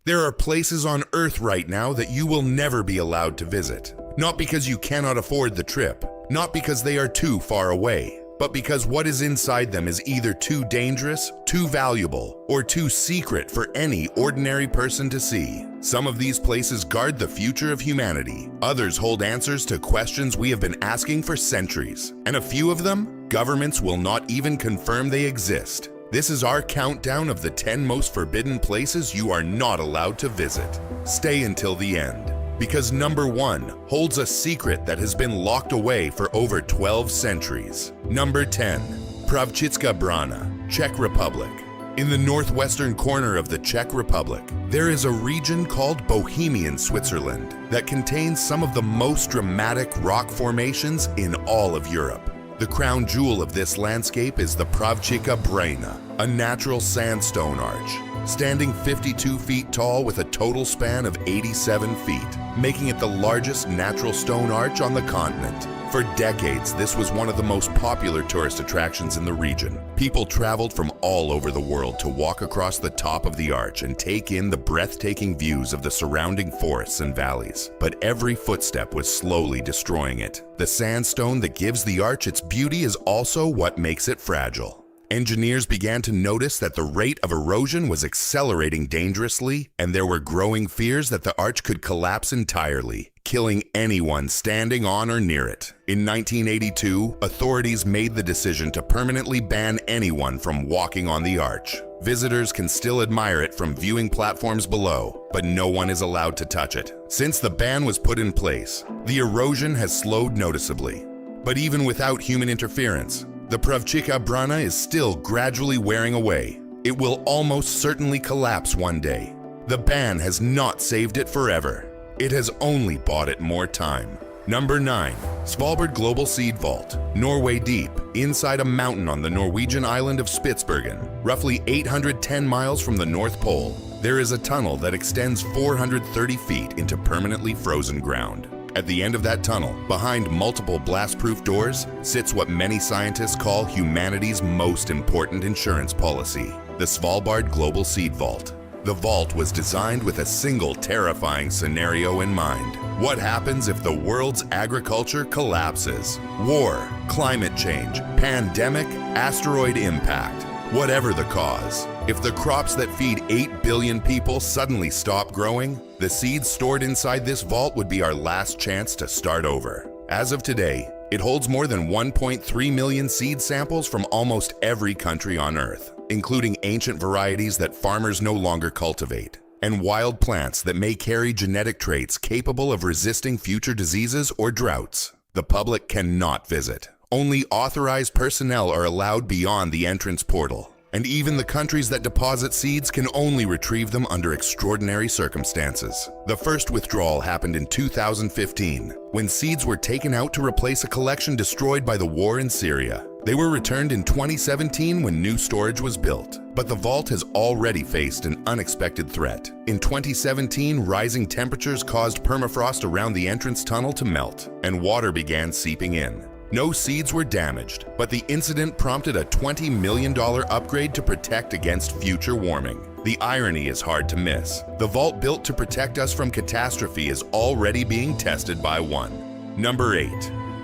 There are places on Earth right now that you will never be allowed to visit. Not because you cannot afford the trip, not because they are too far away, but because what is inside them is either too dangerous, too valuable, or too secret for any ordinary person to see. Some of these places guard the future of humanity. Others hold answers to questions we have been asking for centuries. And a few of them, governments will not even confirm they exist. This is our countdown of the 10 most forbidden places you are not allowed to visit. Stay until the end, because number 1 holds a secret that has been locked away for over 12 centuries. Number 10, Pravchitska Brana, Czech Republic. In the northwestern corner of the Czech Republic, there is a region called Bohemian Switzerland that contains some of the most dramatic rock formations in all of Europe. The crown jewel of this landscape is the Pravchika Brana, a natural sandstone arch, standing 52 feet tall with a total span of 87 feet, making it the largest natural stone arch on the continent. For decades, this was one of the most popular tourist attractions in the region. People traveled from all over the world to walk across the top of the arch and take in the breathtaking views of the surrounding forests and valleys. But every footstep was slowly destroying it. The sandstone that gives the arch its beauty is also what makes it fragile. Engineers began to notice that the rate of erosion was accelerating dangerously, and there were growing fears that the arch could collapse entirely, killing anyone standing on or near it. In 1982, authorities made the decision to permanently ban anyone from walking on the arch. Visitors can still admire it from viewing platforms below, but no one is allowed to touch it. Since the ban was put in place, the erosion has slowed noticeably. But even without human interference, the Pravchika Brana is still gradually wearing away. It will almost certainly collapse one day. The ban has not saved it forever. It has only bought it more time. Number 9, Svalbard Global Seed Vault, Norway Deep, inside a mountain on the Norwegian island of Spitsbergen, roughly 810 miles from the North Pole. There is a tunnel that extends 430 feet into permanently frozen ground. At the end of that tunnel, behind multiple blast-proof doors, sits what many scientists call humanity's most important insurance policy, the Svalbard Global Seed Vault. The vault was designed with a single terrifying scenario in mind. What happens if the world's agriculture collapses? War, climate change, pandemic, asteroid impact. Whatever the cause, if the crops that feed 8 billion people suddenly stop growing, the seeds stored inside this vault would be our last chance to start over. As of today, it holds more than 1.3 million seed samples from almost every country on Earth, including ancient varieties that farmers no longer cultivate, and wild plants that may carry genetic traits capable of resisting future diseases or droughts. The public cannot visit. Only authorized personnel are allowed beyond the entrance portal, and even the countries that deposit seeds can only retrieve them under extraordinary circumstances. The first withdrawal happened in 2015, when seeds were taken out to replace a collection destroyed by the war in Syria. They were returned in 2017 when new storage was built, but the vault has already faced an unexpected threat. In 2017, rising temperatures caused permafrost around the entrance tunnel to melt, and water began seeping in. No seeds were damaged, but the incident prompted a $20 million upgrade to protect against future warming. The irony is hard to miss. The vault built to protect us from catastrophe is already being tested by one. Number 8,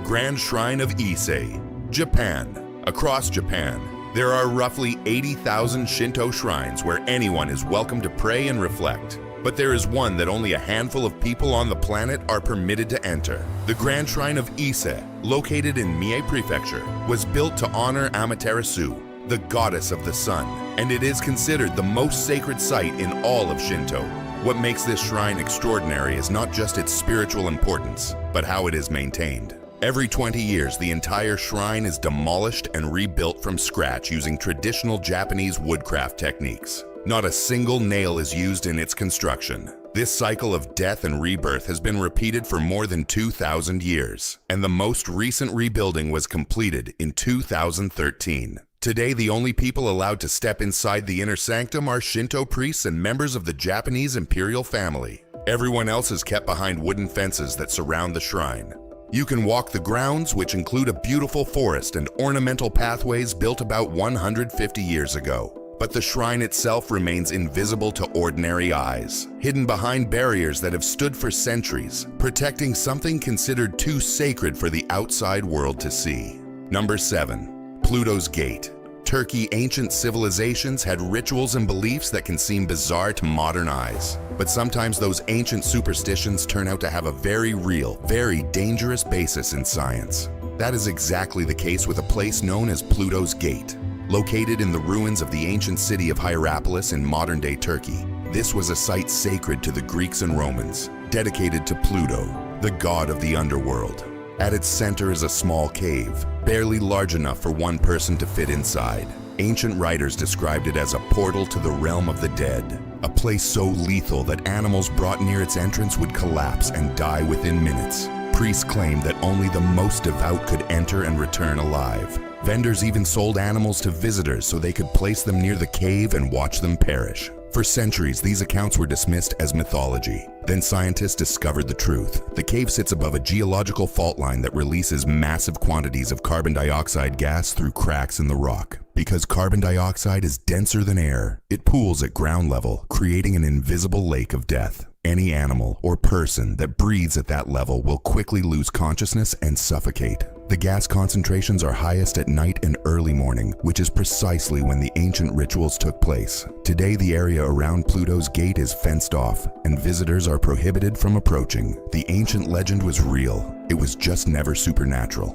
Grand Shrine of Ise, Japan. Across Japan, there are roughly 80,000 Shinto shrines where anyone is welcome to pray and reflect. But there is one that only a handful of people on the planet are permitted to enter. The Grand Shrine of Ise, located in Mie Prefecture, was built to honor Amaterasu, the goddess of the sun, and it is considered the most sacred site in all of Shinto. What makes this shrine extraordinary is not just its spiritual importance, but how it is maintained. Every 20 years, the entire shrine is demolished and rebuilt from scratch using traditional Japanese woodcraft techniques. Not a single nail is used in its construction. This cycle of death and rebirth has been repeated for more than 2,000 years, and the most recent rebuilding was completed in 2013. Today, the only people allowed to step inside the inner sanctum are Shinto priests and members of the Japanese imperial family. Everyone else is kept behind wooden fences that surround the shrine. You can walk the grounds, which include a beautiful forest and ornamental pathways built about 150 years ago. But the shrine itself remains invisible to ordinary eyes, hidden behind barriers that have stood for centuries, protecting something considered too sacred for the outside world to see. Number 7. Pluto's Gate. Turkey ancient civilizations had rituals and beliefs that can seem bizarre to modern eyes. But sometimes those ancient superstitions turn out to have a very real, very dangerous basis in science. That is exactly the case with a place known as Pluto's Gate. Located in the ruins of the ancient city of Hierapolis in modern-day Turkey, this was a site sacred to the Greeks and Romans, dedicated to Pluto, the god of the underworld. At its center is a small cave, barely large enough for one person to fit inside. Ancient writers described it as a portal to the realm of the dead, a place so lethal that animals brought near its entrance would collapse and die within minutes. Priests claimed that only the most devout could enter and return alive. Vendors even sold animals to visitors so they could place them near the cave and watch them perish. For centuries, these accounts were dismissed as mythology. Then scientists discovered the truth. The cave sits above a geological fault line that releases massive quantities of carbon dioxide gas through cracks in the rock. Because carbon dioxide is denser than air, it pools at ground level, creating an invisible lake of death. Any animal or person that breathes at that level will quickly lose consciousness and suffocate. The gas concentrations are highest at night and early morning, which is precisely when the ancient rituals took place. Today, the area around Pluto's Gate is fenced off, and visitors are prohibited from approaching. The ancient legend was real. It was just never supernatural.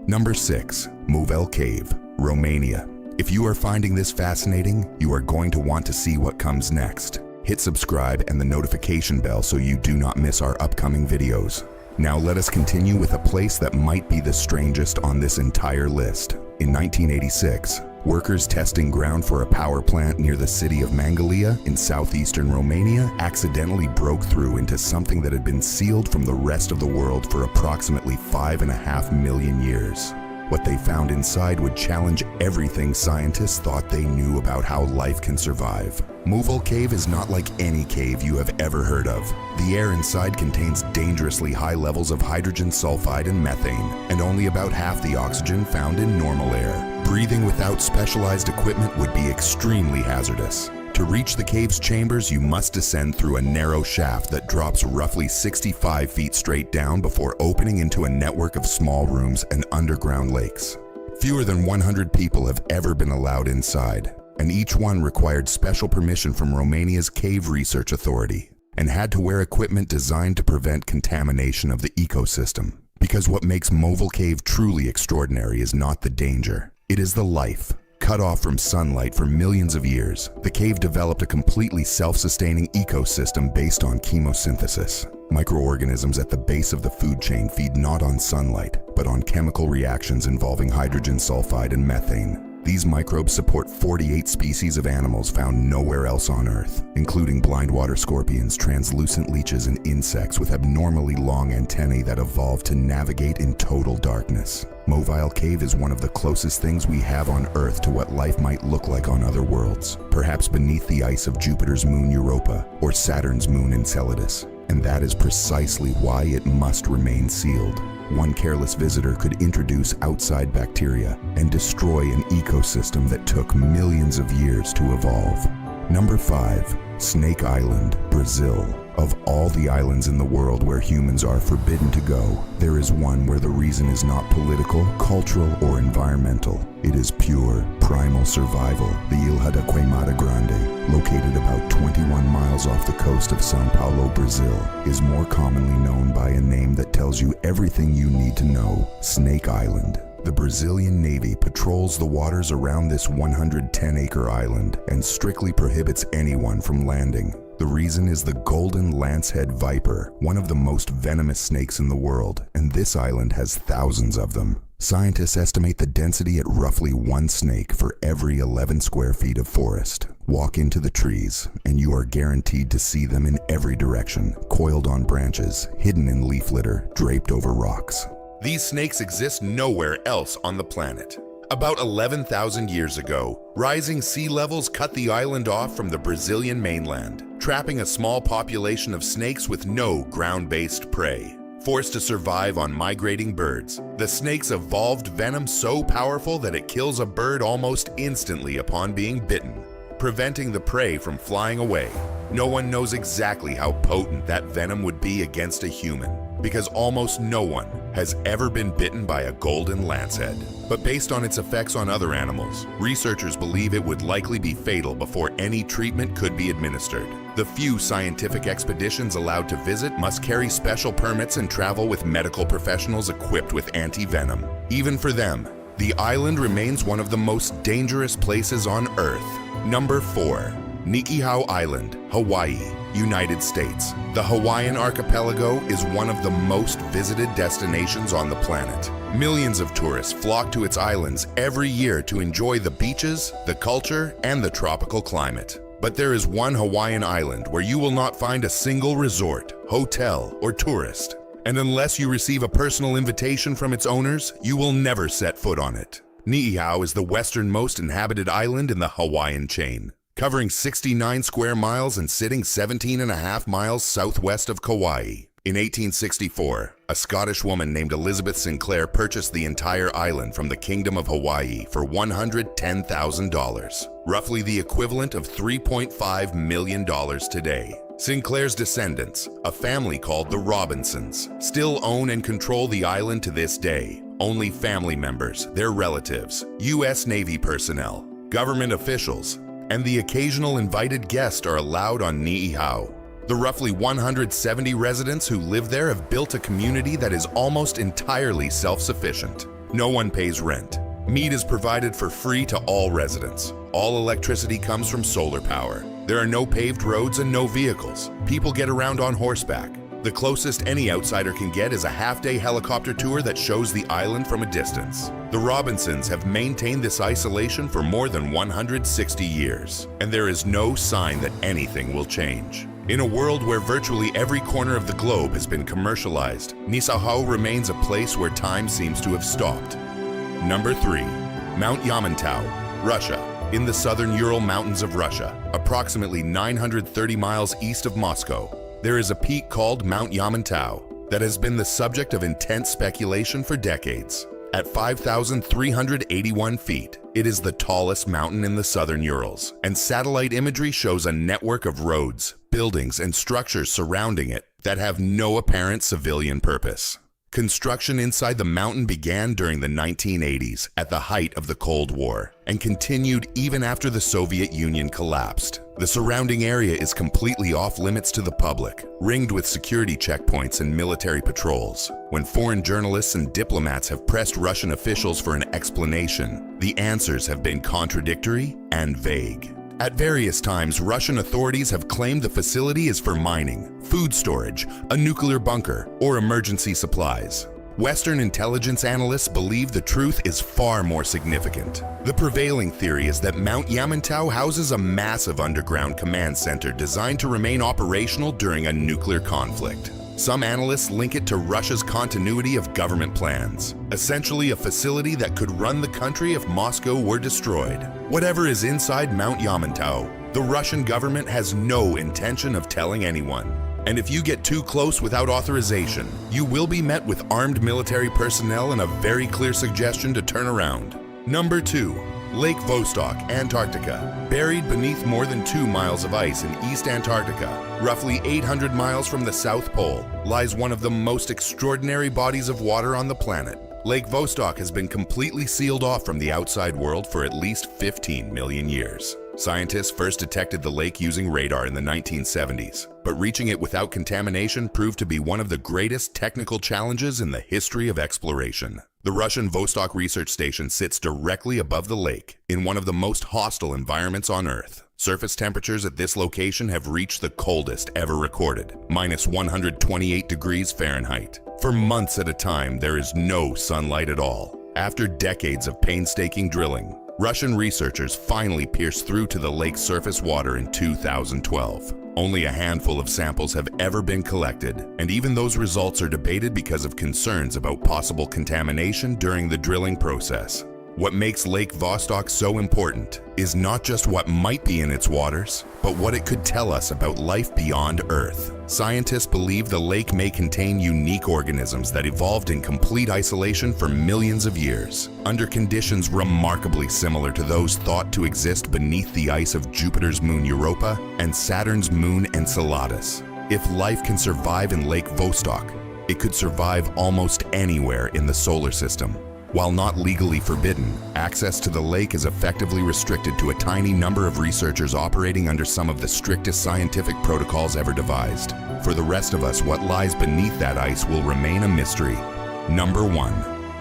Number 6. Movel Cave, Romania. If you are finding this fascinating, you are going to want to see what comes next. Hit subscribe and the notification bell so you do not miss our upcoming videos. Now let us continue with a place that might be the strangest on this entire list. In 1986, workers testing ground for a power plant near the city of Mangalia in southeastern Romania accidentally broke through into something that had been sealed from the rest of the world for approximately 5.5 million years. What they found inside would challenge everything scientists thought they knew about how life can survive. Movel Cave is not like any cave you have ever heard of. The air inside contains dangerously high levels of hydrogen sulfide and methane, and only about half the oxygen found in normal air. Breathing without specialized equipment would be extremely hazardous. To reach the cave's chambers, you must descend through a narrow shaft that drops roughly 65 feet straight down before opening into a network of small rooms and underground lakes. Fewer than 100 people have ever been allowed inside, and each one required special permission from Romania's Cave Research Authority, and had to wear equipment designed to prevent contamination of the ecosystem. Because what makes Movel Cave truly extraordinary is not the danger, it is the life. Cut off from sunlight for millions of years, the cave developed a completely self-sustaining ecosystem based on chemosynthesis. Microorganisms at the base of the food chain feed not on sunlight, but on chemical reactions involving hydrogen sulfide and methane. These microbes support 48 species of animals found nowhere else on Earth, including blind water scorpions, translucent leeches, and insects with abnormally long antennae that evolved to navigate in total darkness. Movel Cave is one of the closest things we have on Earth to what life might look like on other worlds, perhaps beneath the ice of Jupiter's moon Europa or Saturn's moon Enceladus. And that is precisely why it must remain sealed. One careless visitor could introduce outside bacteria and destroy an ecosystem that took millions of years to evolve. Number 5. Snake Island, Brazil. Of all the islands in the world where humans are forbidden to go, there is one where the reason is not political, cultural, or environmental. It is pure, primal survival. The Ilha da Queimada Grande, located about 21 miles off the coast of São Paulo, Brazil, is more commonly known by a name that tells you everything you need to know: Snake Island. The Brazilian Navy patrols the waters around this 110-acre island and strictly prohibits anyone from landing. The reason is the golden lancehead viper, one of the most venomous snakes in the world, and this island has thousands of them. Scientists estimate the density at roughly 1 snake for every 11 square feet of forest. Walk into the trees, and you are guaranteed to see them in every direction, coiled on branches, hidden in leaf litter, draped over rocks. These snakes exist nowhere else on the planet. About 11,000 years ago, rising sea levels cut the island off from the Brazilian mainland, trapping a small population of snakes with no ground-based prey. Forced to survive on migrating birds, the snakes evolved venom so powerful that it kills a bird almost instantly upon being bitten, preventing the prey from flying away. No one knows exactly how potent that venom would be against a human, because almost no one has ever been bitten by a golden lancehead. But based on its effects on other animals, researchers believe it would likely be fatal before any treatment could be administered. The few scientific expeditions allowed to visit must carry special permits and travel with medical professionals equipped with anti-venom. Even for them, the island remains one of the most dangerous places on Earth. Number 4. Niihau Island, Hawaii, United States. The Hawaiian archipelago is one of the most visited destinations on the planet. Millions of tourists flock to its islands every year to enjoy the beaches, the culture, and the tropical climate. But there is one Hawaiian island where you will not find a single resort, hotel, or tourist. And unless you receive a personal invitation from its owners, you will never set foot on it. Niihau is the westernmost inhabited island in the Hawaiian chain, covering 69 square miles and sitting 17.5 miles southwest of Kauai. In 1864, a Scottish woman named Elizabeth Sinclair purchased the entire island from the Kingdom of Hawaii for $110,000, roughly the equivalent of $3.5 million today. Sinclair's descendants, a family called the Robinsons, still own and control the island to this day. Only family members, their relatives, U.S. Navy personnel, government officials, and the occasional invited guest are allowed on Niihau. The roughly 170 residents who live there have built a community that is almost entirely self-sufficient. No one pays rent. Meat is provided for free to all residents. All electricity comes from solar power. There are no paved roads and no vehicles. People get around on horseback. The closest any outsider can get is a half-day helicopter tour that shows the island from a distance. The Robinsons have maintained this isolation for more than 160 years, and there is no sign that anything will change. In a world where virtually every corner of the globe has been commercialized, Niihau remains a place where time seems to have stopped. Number 3. Mount Yamantau, Russia. In the southern Ural Mountains of Russia, approximately 930 miles east of Moscow, there is a peak called Mount Yamantau that has been the subject of intense speculation for decades. At 5,381 feet, it is the tallest mountain in the southern Urals, and satellite imagery shows a network of roads, buildings, and structures surrounding it that have no apparent civilian purpose. Construction inside the mountain began during the 1980s at the height of the Cold War and continued even after the Soviet Union collapsed. The surrounding area is completely off limits to the public, ringed with security checkpoints and military patrols. When foreign journalists and diplomats have pressed Russian officials for an explanation, the answers have been contradictory and vague. At various times, Russian authorities have claimed the facility is for mining, food storage, a nuclear bunker, or emergency supplies. Western intelligence analysts believe the truth is far more significant. The prevailing theory is that Mount Yamantau houses a massive underground command center designed to remain operational during a nuclear conflict. Some analysts link it to Russia's continuity of government plans, essentially a facility that could run the country if Moscow were destroyed. Whatever is inside Mount Yamantau, the Russian government has no intention of telling anyone. And if you get too close without authorization, you will be met with armed military personnel and a very clear suggestion to turn around. Number 2. Lake Vostok, Antarctica. Buried beneath more than 2 miles of ice in East Antarctica, roughly 800 miles from the South Pole, lies one of the most extraordinary bodies of water on the planet. Lake Vostok has been completely sealed off from the outside world for at least 15 million years. Scientists first detected the lake using radar in the 1970s, but reaching it without contamination proved to be one of the greatest technical challenges in the history of exploration. The Russian Vostok Research Station sits directly above the lake, in one of the most hostile environments on Earth. Surface temperatures at this location have reached the coldest ever recorded, minus 128 degrees Fahrenheit. For months at a time, there is no sunlight at all. After decades of painstaking drilling, Russian researchers finally pierced through to the lake's surface water in 2012. Only a handful of samples have ever been collected, and even those results are debated because of concerns about possible contamination during the drilling process. What makes Lake Vostok so important is not just what might be in its waters, but what it could tell us about life beyond Earth. Scientists believe the lake may contain unique organisms that evolved in complete isolation for millions of years, under conditions remarkably similar to those thought to exist beneath the ice of Jupiter's moon Europa and Saturn's moon Enceladus. If life can survive in Lake Vostok, it could survive almost anywhere in the solar system. While not legally forbidden, access to the lake is effectively restricted to a tiny number of researchers operating under some of the strictest scientific protocols ever devised. For the rest of us, what lies beneath that ice will remain a mystery. Number 1.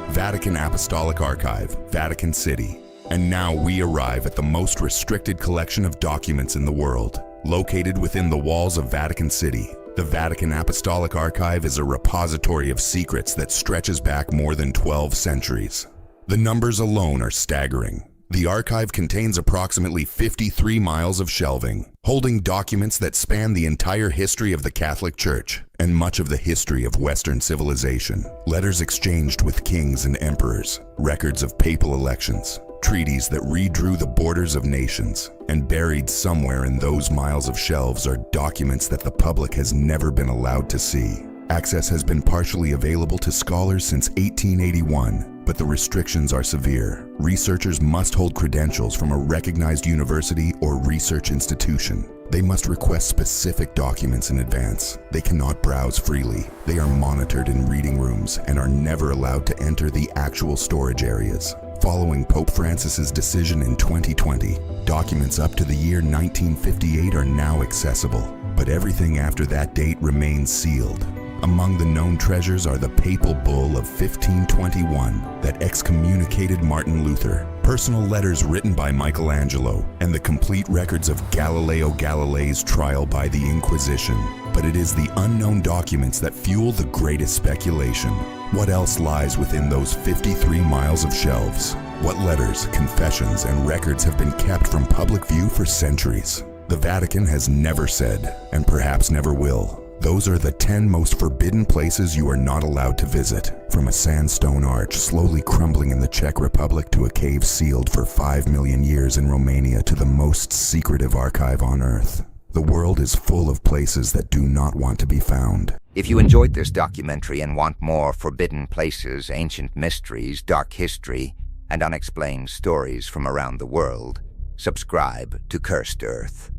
Vatican Apostolic Archive, Vatican City. And now we arrive at the most restricted collection of documents in the world. Located within the walls of Vatican City, the Vatican Apostolic Archive is a repository of secrets that stretches back more than 12 centuries. The numbers alone are staggering. The archive contains approximately 53 miles of shelving, holding documents that span the entire history of the Catholic Church and much of the history of Western civilization. Letters exchanged with kings and emperors, records of papal elections, treaties that redrew the borders of nations, and buried somewhere in those miles of shelves are documents that the public has never been allowed to see. Access has been partially available to scholars since 1881, but the restrictions are severe. Researchers must hold credentials from a recognized university or research institution. They must request specific documents in advance. They cannot browse freely. They are monitored in reading rooms and are never allowed to enter the actual storage areas. Following Pope Francis's decision in 2020, documents up to the year 1958 are now accessible, but everything after that date remains sealed. Among the known treasures are the papal bull of 1521 that excommunicated Martin Luther, personal letters written by Michelangelo, and the complete records of Galileo Galilei's trial by the Inquisition. But it is the unknown documents that fuel the greatest speculation. What else lies within those 53 miles of shelves? What letters, confessions, and records have been kept from public view for centuries? The Vatican has never said, and perhaps never will. Those are the 10 most forbidden places you are not allowed to visit. From a sandstone arch slowly crumbling in the Czech Republic to a cave sealed for 5 million years in Romania to the most secretive archive on Earth. The world is full of places that do not want to be found. If you enjoyed this documentary and want more forbidden places, ancient mysteries, dark history, and unexplained stories from around the world, subscribe to Cursed Earth.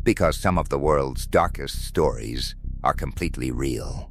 Because some of the world's darkest stories are completely real.